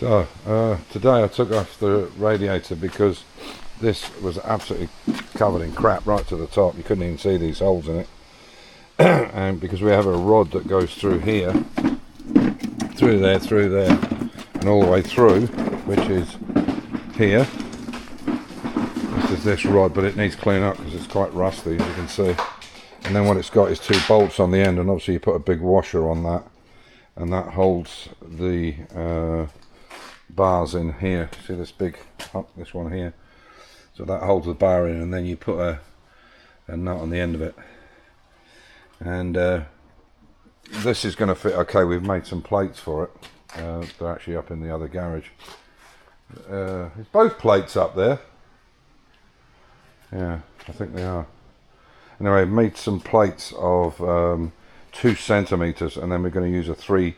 So today I took off the radiator because this was absolutely covered in crap right to the top. You couldn't even see these holes in it. And because we have a rod that goes through here, through there, and all the way through, which is here. This is this rod, but it needs cleaning up because it's quite rusty, as you can see. And then what it's got is two bolts on the end, and obviously you put a big washer on that, and that holds the bars in here. See this big, this one here, so that holds the bar in, and then you put a nut on the end of it, and this is going to fit okay. We've made some plates for it. They're actually up in the other garage. Is both plates up there? Yeah, I think they are. Anyway, I've made some plates of 2 centimeters, and then we're going to use a 3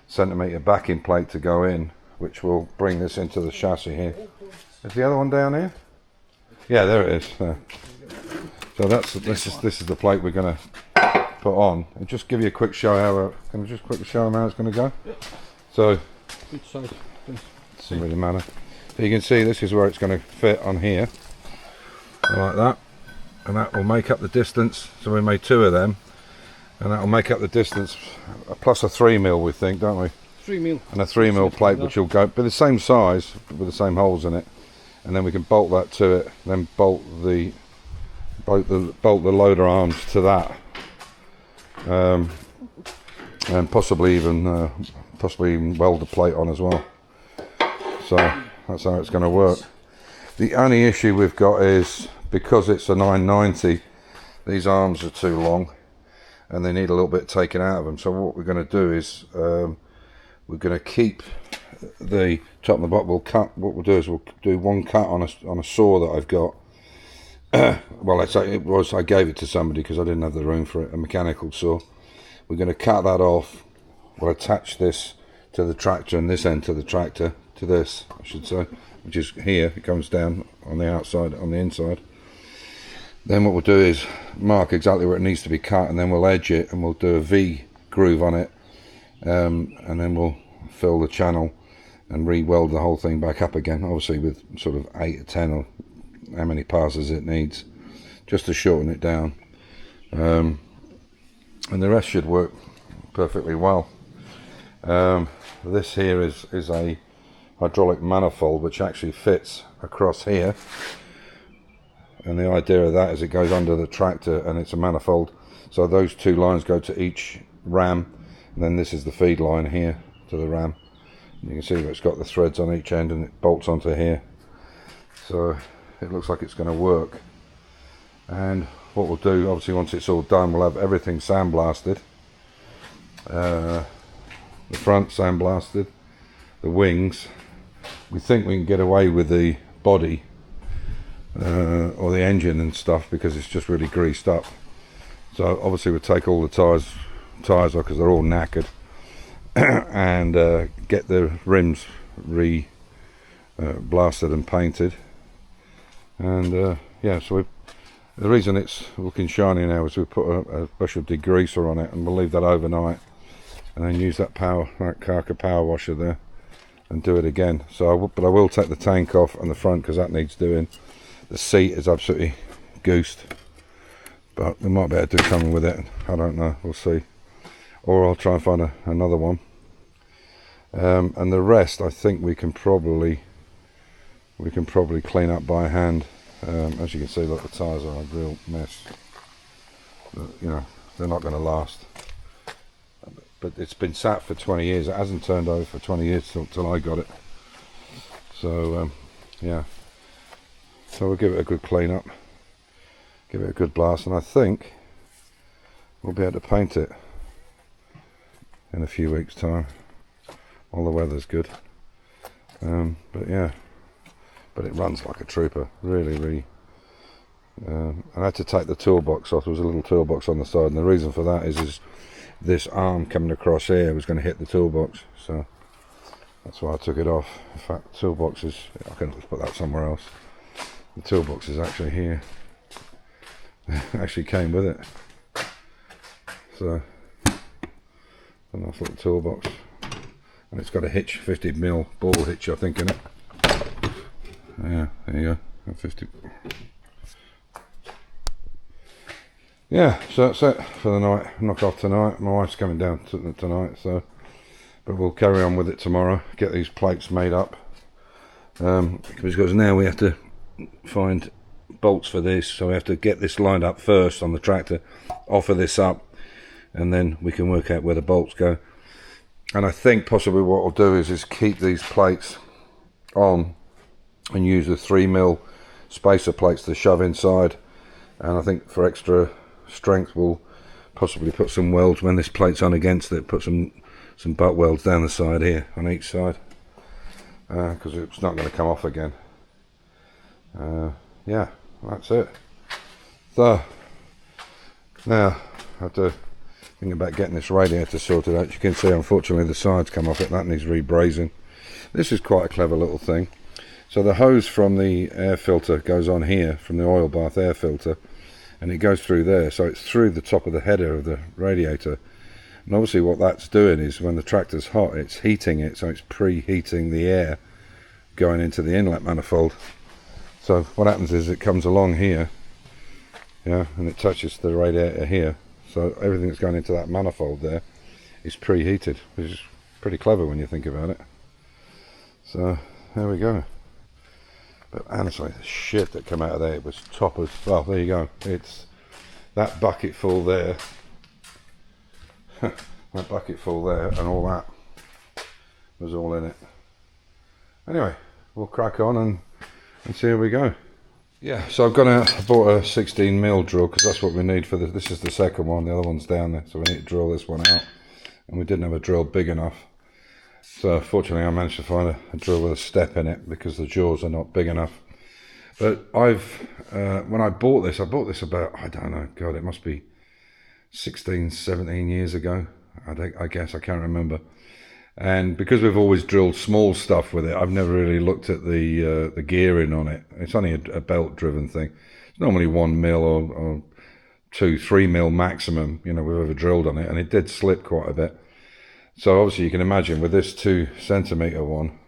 centimeter backing plate to go in, which will bring this into the chassis here. Is the other one down here? Yeah, there it is. There. So this is the plate we're going to put on, and just give you a quick show how. Can I just quickly show them how it's going to go? Yep. So it doesn't really matter. So you can see this is where it's going to fit on here, like that, and that will make up the distance. So we made 2 of them, and that will make up the distance, plus a 3mm, we think, don't we? 3mm. And a 3mm plate, which will go, but the same size, with the same holes in it, and then we can bolt that to it. Then bolt the loader arms to that, and possibly even weld the plate on as well. So that's how it's going to work. The only issue we've got is, because it's a 990, these arms are too long and they need a little bit taken out of them. So what we're going to do is we're going to keep the top and the bottom. What we'll do is we'll do one cut on a saw that I've got. Well, I gave it to somebody because I didn't have the room for it, a mechanical saw. We're going to cut that off. We'll attach this to the tractor and this end to the tractor, to this, I should say, which is here. It comes down on the outside, on the inside. Then what we'll do is mark exactly where it needs to be cut, and then we'll edge it, and we'll do a V groove on it, and then we'll fill the channel and re-weld the whole thing back up again, obviously with sort of 8 or 10 or how many passes it needs, just to shorten it down, and the rest should work perfectly well. This here is a hydraulic manifold which actually fits across here, and the idea of that is it goes under the tractor, and it's a manifold, so those 2 lines go to each ram, and then this is the feed line here to the ram. You can see that it's got the threads on each end and it bolts onto here, so it looks like it's going to work. And what we'll do, obviously once it's all done, we'll have everything sandblasted, the front sandblasted, the wings. We think we can get away with the body or the engine and stuff because it's just really greased up. So obviously we'll take all the tyres off because they're all knackered, and get the rims blasted and painted. And yeah, so the reason it's looking shiny now is we put a special degreaser on it, and we'll leave that overnight, and then use that Karka power washer there and do it again. So but I will take the tank off and the front because that needs doing. The seat is absolutely goosed, but we might be able to do something with it. I don't know, we'll see, or I'll try and find another one. And the rest I think we can probably clean up by hand. As you can see, look, the tyres are a real mess, but, you know, they're not going to last. But it's been sat for 20 years. It hasn't turned over for 20 years till I got it. So yeah, so we'll give it a good clean up, give it a good blast, and I think we'll be able to paint it in a few weeks' time. All the weather's good, but yeah, but it runs like a trooper, really. I had to take the toolbox off. There was a little toolbox on the side, and the reason for that is this arm coming across here was going to hit the toolbox, so that's why I took it off. In fact, the toolbox is, I can put that somewhere else. The toolbox is actually here. It actually came with it, so a nice little toolbox. and it's got a hitch, 50mm ball hitch I think in it. Yeah, there you go, 50. Yeah, so that's it for the night. Knock off tonight. My wife's coming down tonight, so, but we'll carry on with it tomorrow. Get these plates made up, because now we have to find bolts for this, so we have to get this lined up first on the tractor, offer this up, and then we can work out where the bolts go. And I think possibly what I'll do is keep these plates on and use the 3mm spacer plates to shove inside, and I think for extra strength we'll possibly put some welds when this plate's on against it, put some butt welds down the side here on each side, because it's not going to come off again. Yeah, that's it. So now I have to think about getting this radiator sorted out. You can see unfortunately the sides come off it, that needs rebrazing. This is quite a clever little thing. So the hose from the air filter goes on here, from the oil bath air filter, and it goes through there, so it's through the top of the header of the radiator. And obviously what that's doing is when the tractor's hot, it's heating it, so it's preheating the air going into the inlet manifold. So what happens is it comes along here, yeah, and it touches the radiator here, so everything that's going into that manifold there is preheated, which is pretty clever when you think about it. So there we go. But honestly, the shit that came out of there, it was toppers. Well, there you go. It's that bucket full there, that bucket full there, and all that was all in it. Anyway, we'll crack on and see how we go. Yeah, so I've gone out, I bought a 16mm drill, because that's what we need for this. This is the second one, the other one's down there, so we need to drill this one out. And we didn't have a drill big enough. So fortunately I managed to find a drill with a step in it, because the jaws are not big enough. But when I bought this about, I don't know, God, it must be 16, 17 years ago, I guess, I can't remember. And because we've always drilled small stuff with it, I've never really looked at the gearing on it. It's only a belt driven thing. It's normally 1mm or 2-3mm maximum, you know, we've ever drilled on it, and it did slip quite a bit. So obviously you can imagine with this 2cm one,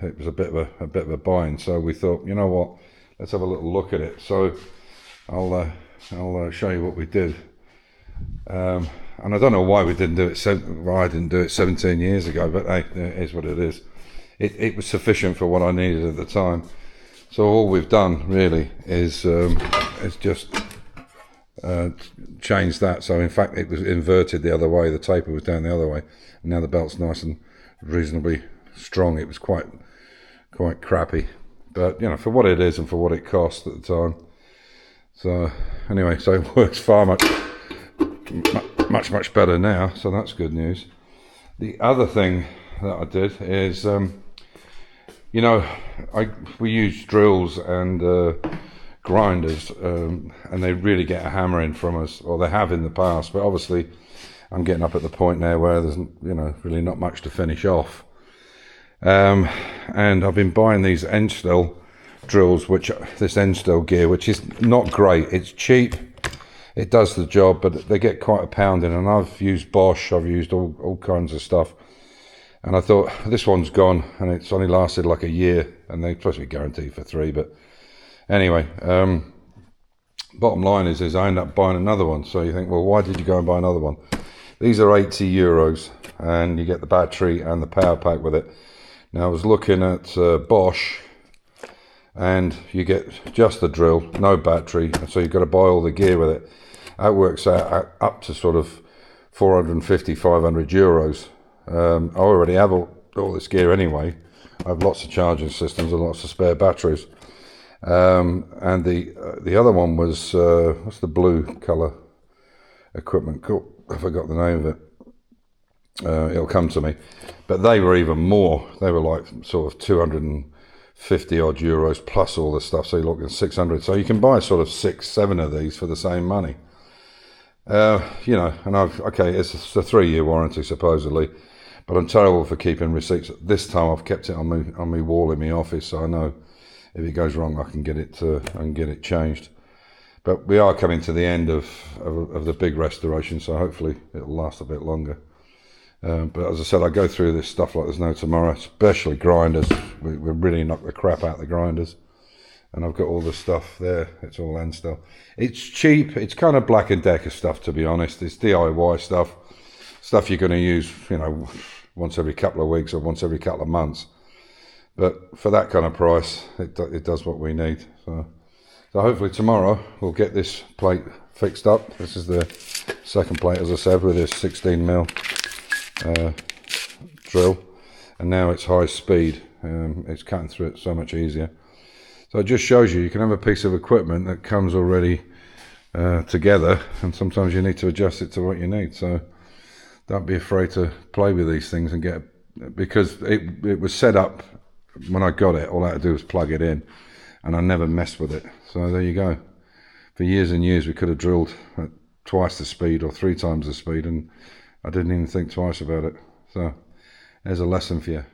it was a bit of a bind. So we thought, you know what, let's have a little look at it. So I'll show you what we did. And I don't know why we didn't do it. Why I didn't do it 17 years ago, but hey, it is what it is. It was sufficient for what I needed at the time. So all we've done really is just changed that. So in fact, it was inverted the other way. The taper was down the other way, and now the belt's nice and reasonably strong. It was quite crappy, but you know, for what it is and for what it cost at the time. So anyway, so it works far much better now, so that's good news. The other thing that I did is, you know, we use drills and grinders, and they really get a hammering from us, or they have in the past, but obviously I'm getting up at the point now where there's, you know, really not much to finish off. And I've been buying these Endstell drills, this Endstell gear, which is not great. It's cheap. It does the job, but they get quite a pounding, and I've used Bosch, I've used all kinds of stuff, and I thought this one's gone, and it's only lasted like a year, and they're supposed to be guaranteed for 3, but anyway, bottom line is I end up buying another one. So you think, well, why did you go and buy another one? These are €80, and you get the battery and the power pack with it. Now I was looking at Bosch, and you get just the drill, no battery, so you've got to buy all the gear with it. That works out up to sort of 450, €500. I already have all this gear anyway. I have lots of charging systems and lots of spare batteries. And the other one was, what's the blue colour equipment called? I forgot the name of it. It'll come to me. But they were even more. They were like sort of 250 odd euros plus all the stuff. So you're looking at 600. So you can buy sort of 6-7 of these for the same money. You know, and it's a 3-year warranty supposedly, but I'm terrible for keeping receipts. This time I've kept it on my wall in my office, so I know if it goes wrong I can get it changed. But we are coming to the end of the big restoration, so hopefully it'll last a bit longer. But as I said, I go through this stuff like there's no tomorrow, especially grinders. We really knock the crap out of the grinders. And I've got all the stuff there. It's all Anstel. It's cheap. It's kind of Black & Decker stuff, to be honest. It's DIY stuff. Stuff you're going to use, you know, once every couple of weeks or once every couple of months. But for that kind of price, it does what we need. So hopefully tomorrow we'll get this plate fixed up. This is the second plate, as I said, with this 16mm drill. And now it's high speed. It's cutting through it so much easier. So it just shows you can have a piece of equipment that comes already together, and sometimes you need to adjust it to what you need. So don't be afraid to play with these things and get, because it was set up when I got it. All I had to do was plug it in, and I never messed with it. So there you go. For years and years we could have drilled at twice the speed or 3 times the speed, and I didn't even think twice about it. So there's a lesson for you.